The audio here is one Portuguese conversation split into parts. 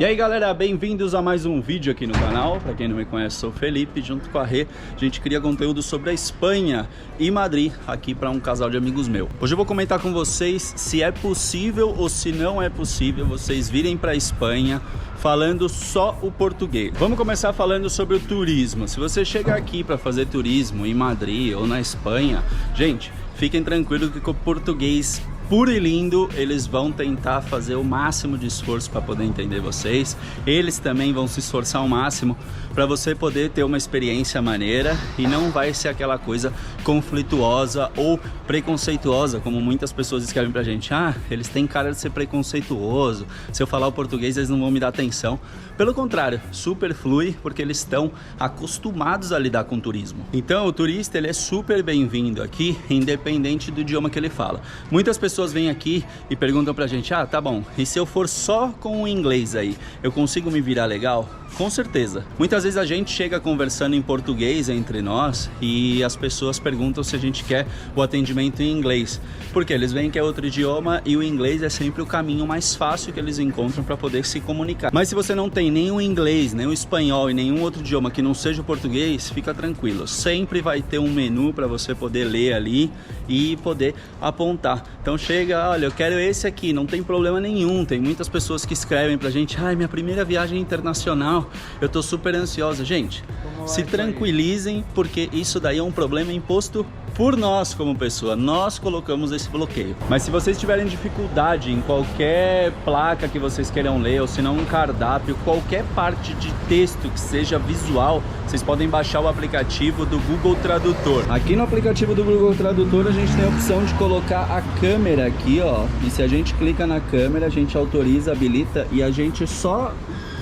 E aí galera, bem-vindos a mais um vídeo aqui no canal. Para quem não me conhece, sou o Felipe, junto com a Rê, a gente cria conteúdo sobre a Espanha e Madrid aqui para um casal de amigos meu. Hoje eu vou comentar com vocês se é possível ou se não é possível vocês virem para a Espanha falando só o português. Vamos começar falando sobre o turismo. Se você chegar aqui para fazer turismo em Madrid ou na Espanha, gente, fiquem tranquilos que com o português puro e lindo, eles vão tentar fazer o máximo de esforço para poder entender vocês. Eles também vão se esforçar ao máximo para você poder ter uma experiência maneira e não vai ser aquela coisa conflituosa ou preconceituosa, como muitas pessoas escrevem pra gente. Ah, eles têm cara de ser preconceituoso, se eu falar o português eles não vão me dar atenção. Pelo contrário, super flui, porque eles estão acostumados a lidar com turismo. Então o turista ele é super bem-vindo aqui, independente do idioma que ele fala. Muitas pessoas vêm aqui e perguntam pra gente: ah, tá bom, e se eu for só com o inglês aí, eu consigo me virar legal? Com certeza. Muitas vezes a gente chega conversando em português entre nós e as pessoas perguntam se a gente quer o atendimento em inglês, porque eles veem que é outro idioma e o inglês é sempre o caminho mais fácil que eles encontram para poder se comunicar. Mas se você não tem nem o inglês, nem o espanhol e nenhum outro idioma que não seja o português, fica tranquilo. Sempre vai ter um menu para você poder ler ali e poder apontar. Então chega, olha, eu quero esse aqui, não tem problema nenhum. Tem muitas pessoas que escrevem pra gente: ai, minha primeira viagem internacional, eu tô super ansiosa. Gente, se tranquilizem, porque isso daí é um problema imposto por nós como pessoa. Nós colocamos esse bloqueio. Mas se vocês tiverem dificuldade em qualquer placa que vocês queiram ler, ou se não um cardápio, qualquer parte de texto que seja visual, vocês podem baixar o aplicativo do Google Tradutor. Aqui no aplicativo do Google Tradutor a gente tem a opção de colocar a câmera aqui, ó. E se a gente clica na câmera, a gente autoriza, habilita e a gente só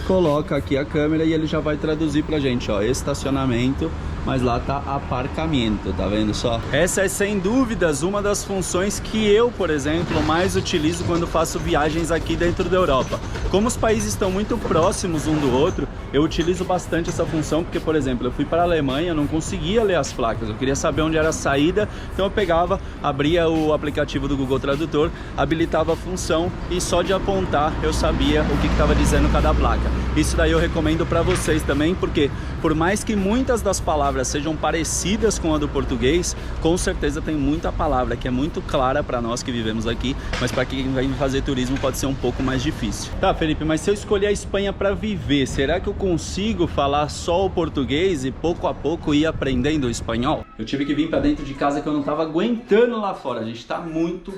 coloca aqui a câmera e ele já vai traduzir pra gente, ó, estacionamento, mas lá tá aparcamento, tá vendo só? Essa é sem dúvidas uma das funções que eu, por exemplo, mais utilizo quando faço viagens aqui dentro da Europa. Como os países estão muito próximos um do outro, eu utilizo bastante essa função, porque, por exemplo, eu fui para a Alemanha, eu não conseguia ler as placas, eu queria saber onde era a saída, então eu pegava, abria o aplicativo do Google Tradutor, habilitava a função e só de apontar eu sabia o que estava dizendo cada placa. Isso daí eu recomendo para vocês também, porque por mais que muitas das palavras sejam parecidas com a do português, com certeza tem muita palavra que é muito clara para nós que vivemos aqui, mas para quem vai fazer turismo pode ser um pouco mais difícil. Tá, Felipe, mas se eu escolher a Espanha para viver, será que eu consigo falar só o português e pouco a pouco ir aprendendo o espanhol? Eu tive que vir para dentro de casa que eu não tava aguentando lá fora, a gente tá muito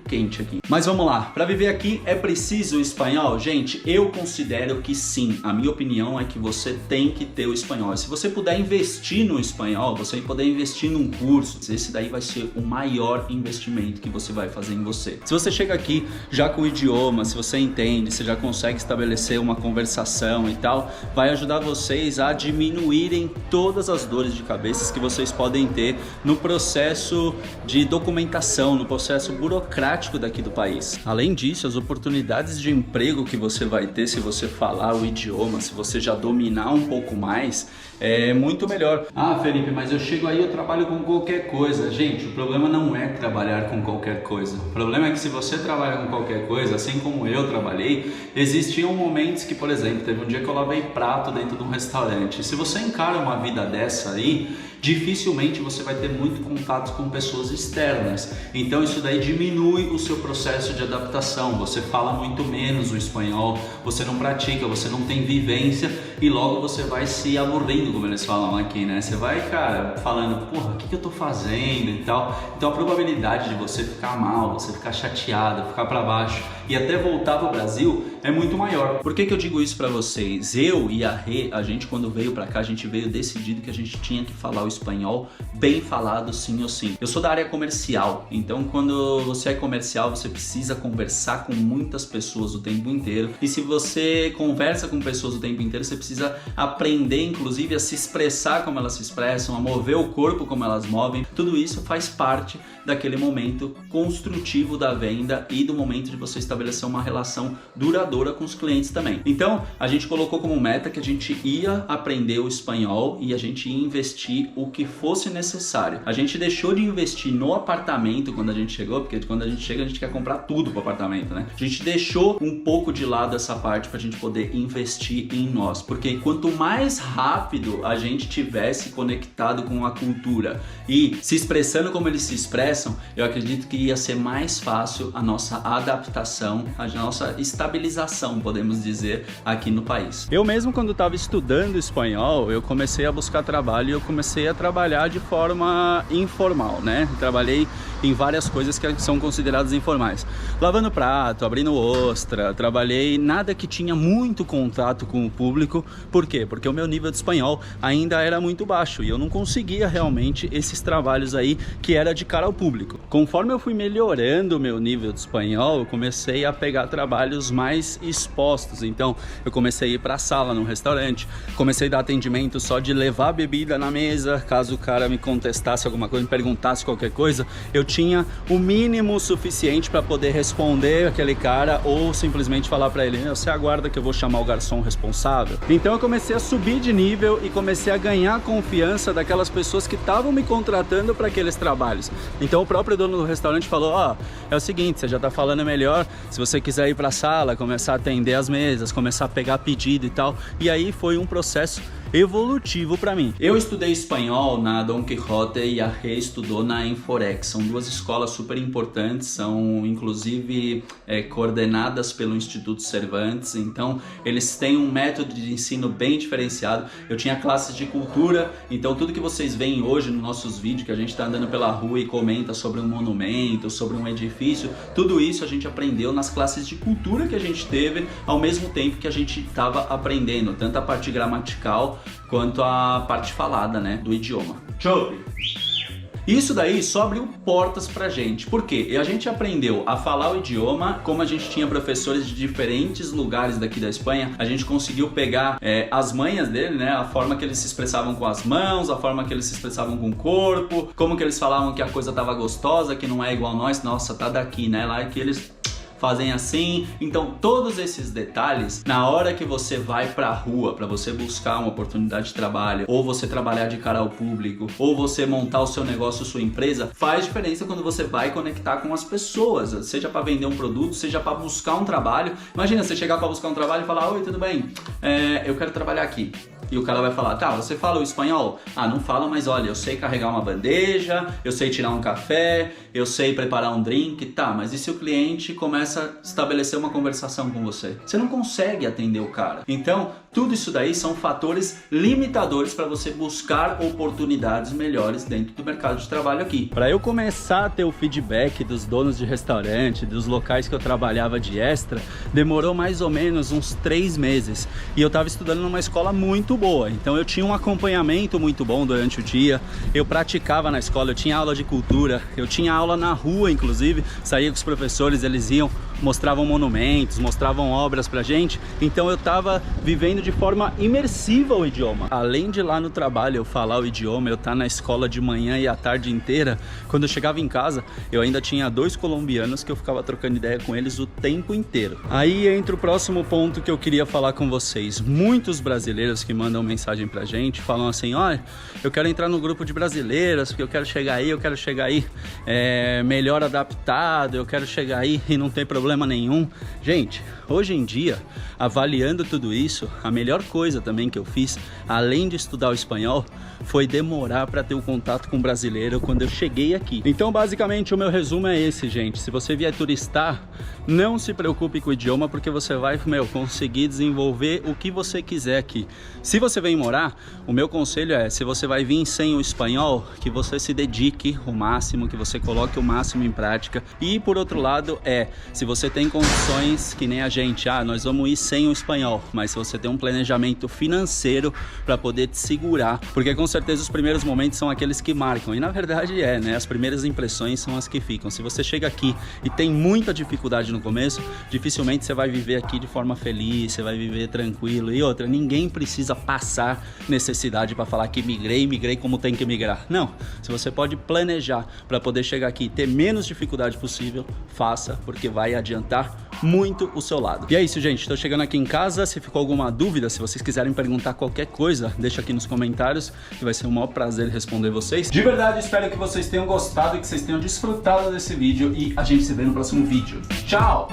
quente aqui. Mas vamos lá, para viver aqui é preciso o espanhol? Gente, eu considero que sim. A minha opinião é que você tem que ter o espanhol. Se você puder investir no espanhol, você poder investir num curso, esse daí vai ser o maior investimento que você vai fazer em você. Se você chega aqui já com o idioma, se você entende, você já consegue estabelecer uma conversação e tal, vai ajudar vocês a diminuírem todas as dores de cabeça que vocês podem ter no processo de documentação, no processo burocrático daqui do país. Além disso, as oportunidades de emprego que você vai ter se você falar o idioma, se você já dominar um pouco mais, é muito melhor. Ah, Felipe, mas eu chego aí, eu trabalho com qualquer coisa. Gente, o problema não é trabalhar com qualquer coisa. O problema é que se você trabalha com qualquer coisa, assim como eu trabalhei, existiam momentos que, por exemplo, teve um dia que eu lavei prato dentro de um restaurante. Se você encara uma vida dessa aí, dificilmente você vai ter muito contato com pessoas externas. Então isso daí diminui o seu processo de adaptação. Você fala muito menos o espanhol, você não pratica, você não tem vivência e logo você vai se aburrindo, como eles falam aqui, né? Você vai, cara, falando, porra, o que eu tô fazendo e tal. Então a probabilidade de você ficar mal, você ficar chateado, ficar pra baixo e até voltar pro Brasil é muito maior. Por que eu digo isso pra vocês? Eu e a Rê, a gente quando veio pra cá, a gente veio decidido que a gente tinha que falar o espanhol bem falado, sim ou sim. Eu sou da área comercial, então quando você é comercial, você precisa conversar com muitas pessoas o tempo inteiro. E se você conversa com pessoas o tempo inteiro, você precisa aprender, inclusive, a se expressar como elas se expressam, a mover o corpo como elas movem. Tudo isso faz parte daquele momento construtivo da venda e do momento de você estabelecer estabelecer uma relação duradoura com os clientes também. Então, a gente colocou como meta que a gente ia aprender o espanhol e a gente ia investir o que fosse necessário. A gente deixou de investir no apartamento quando a gente chegou, porque quando a gente chega a gente quer comprar tudo pro apartamento, né? A gente deixou um pouco de lado essa parte pra gente poder investir em nós, porque quanto mais rápido a gente tivesse conectado com a cultura e se expressando como eles se expressam, eu acredito que ia ser mais fácil a nossa adaptação, a nossa estabilização, podemos dizer, aqui no país. Eu mesmo, quando estava estudando espanhol, eu comecei a buscar trabalho e eu comecei a trabalhar de forma informal, né? Trabalhei em várias coisas que são consideradas informais. Lavando prato, abrindo ostra, trabalhei nada que tinha muito contato com o público. Por quê? Porque o meu nível de espanhol ainda era muito baixo e eu não conseguia realmente esses trabalhos aí que era de cara ao público. Conforme eu fui melhorando o meu nível de espanhol, eu comecei a pegar trabalhos mais expostos. Então, eu comecei a ir para a sala num restaurante, comecei a dar atendimento só de levar bebida na mesa, caso o cara me contestasse alguma coisa, me perguntasse qualquer coisa, eu tinha o mínimo suficiente para poder responder aquele cara ou simplesmente falar para ele: você aguarda que eu vou chamar o garçom responsável. Então eu comecei a subir de nível e comecei a ganhar a confiança daquelas pessoas que estavam me contratando para aqueles trabalhos. Então o próprio dono do restaurante falou: é o seguinte, você já tá falando melhor, se você quiser ir para a sala, começar a atender as mesas, começar a pegar pedido e tal. E aí foi um processo evolutivo para mim. Eu estudei espanhol na Don Quixote e a Rê estudou na Inforex. São duas escolas super importantes, são inclusive coordenadas pelo Instituto Cervantes, então eles têm um método de ensino bem diferenciado. Eu tinha classes de cultura, então tudo que vocês veem hoje nos nossos vídeos, que a gente está andando pela rua e comenta sobre um monumento, sobre um edifício, tudo isso a gente aprendeu nas classes de cultura que a gente teve, ao mesmo tempo que a gente estava aprendendo tanto a parte gramatical quanto a parte falada, né, do idioma. Chope! Isso daí só abriu portas pra gente. Por quê? A gente aprendeu a falar o idioma, como a gente tinha professores de diferentes lugares daqui da Espanha, a gente conseguiu pegar as manhas dele, né? A forma que eles se expressavam com as mãos, a forma que eles se expressavam com o corpo, como que eles falavam que a coisa tava gostosa, que não é igual nós, nossa, tá daqui, né? Lá é que eles fazem assim. Então todos esses detalhes, na hora que você vai pra rua para você buscar uma oportunidade de trabalho, ou você trabalhar de cara ao público, ou você montar o seu negócio, sua empresa, faz diferença quando você vai conectar com as pessoas, seja para vender um produto, seja para buscar um trabalho. Imagina você chegar para buscar um trabalho e falar: oi, tudo bem? Eu quero trabalhar aqui. E o cara vai falar: tá, você fala o espanhol? Ah, não falo, mas olha, eu sei carregar uma bandeja, eu sei tirar um café, eu sei preparar um drink, tá, mas e se o cliente começa a estabelecer uma conversação com você? Você não consegue atender o cara. Então, tudo isso daí são fatores limitadores para você buscar oportunidades melhores dentro do mercado de trabalho aqui. Para eu começar a ter o feedback dos donos de restaurante, dos locais que eu trabalhava de extra, demorou mais ou menos uns 3 meses. E eu estava estudando numa escola muito boa, então eu tinha um acompanhamento muito bom durante o dia, eu praticava na escola, eu tinha aula de cultura, eu tinha aula na rua, inclusive, saía com os professores, eles iam, mostravam monumentos, mostravam obras pra gente, então eu tava vivendo de forma imersiva o idioma. Além de lá no trabalho eu falar o idioma, eu estar na escola de manhã e a tarde inteira, quando eu chegava em casa, eu ainda tinha 2 colombianos que eu ficava trocando ideia com eles o tempo inteiro. Aí entra o próximo ponto que eu queria falar com vocês. Muitos brasileiros que mandam mensagem pra gente, falam assim: olha, eu quero entrar no grupo de brasileiras, porque eu quero chegar aí, melhor adaptado, eu quero chegar aí e não tem problema nenhum. Gente, hoje em dia, avaliando tudo isso, a melhor coisa também que eu fiz, além de estudar o espanhol, foi demorar para ter o contato com o brasileiro quando eu cheguei aqui. Então, basicamente, o meu resumo é esse, gente. Se você vier turistar, não se preocupe com o idioma, porque você vai, conseguir desenvolver o que você quiser aqui. Se você vem morar, o meu conselho é, se você vai vir sem o espanhol, que você se dedique o máximo, que você coloque o máximo em prática. E, por outro lado, se você tem condições, que nem a gente, nós vamos ir sem o espanhol, mas se você tem um planejamento financeiro para poder te segurar, porque com certeza os primeiros momentos são aqueles que marcam, e na verdade né, as primeiras impressões são as que ficam. Se você chega aqui e tem muita dificuldade no começo, dificilmente você vai viver aqui de forma feliz, você vai viver tranquilo. E outra, ninguém precisa passar necessidade para falar que migrei como tem que migrar. Não, se você pode planejar para poder chegar aqui e ter menos dificuldade possível, faça, porque vai adiantar muito o seu lado. E é isso, gente. Tô chegando aqui em casa. Se ficou alguma dúvida, se vocês quiserem perguntar qualquer coisa, deixa aqui nos comentários, que vai ser um maior prazer responder vocês. De verdade, espero que vocês tenham gostado e que vocês tenham desfrutado desse vídeo, e a gente se vê no próximo vídeo. Tchau!